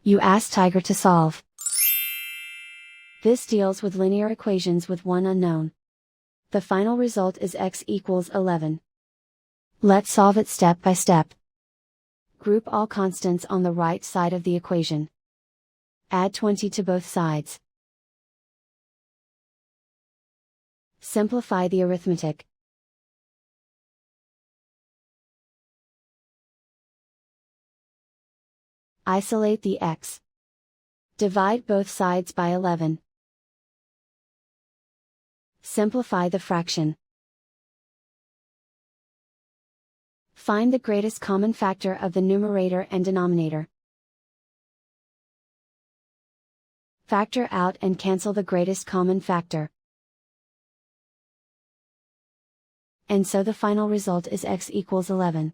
You ask Tiger to solve. This deals with linear equations with one unknown. The final result is x equals 11. Let's solve it step by step. Group all constants on the right side of the equation. Add 20 to both sides. Simplify the arithmetic. Isolate the x. Divide both sides by 11. Simplify the fraction. Find the greatest common factor of the numerator and denominator. Factor out and cancel the greatest common factor. And so the final result is x equals 11.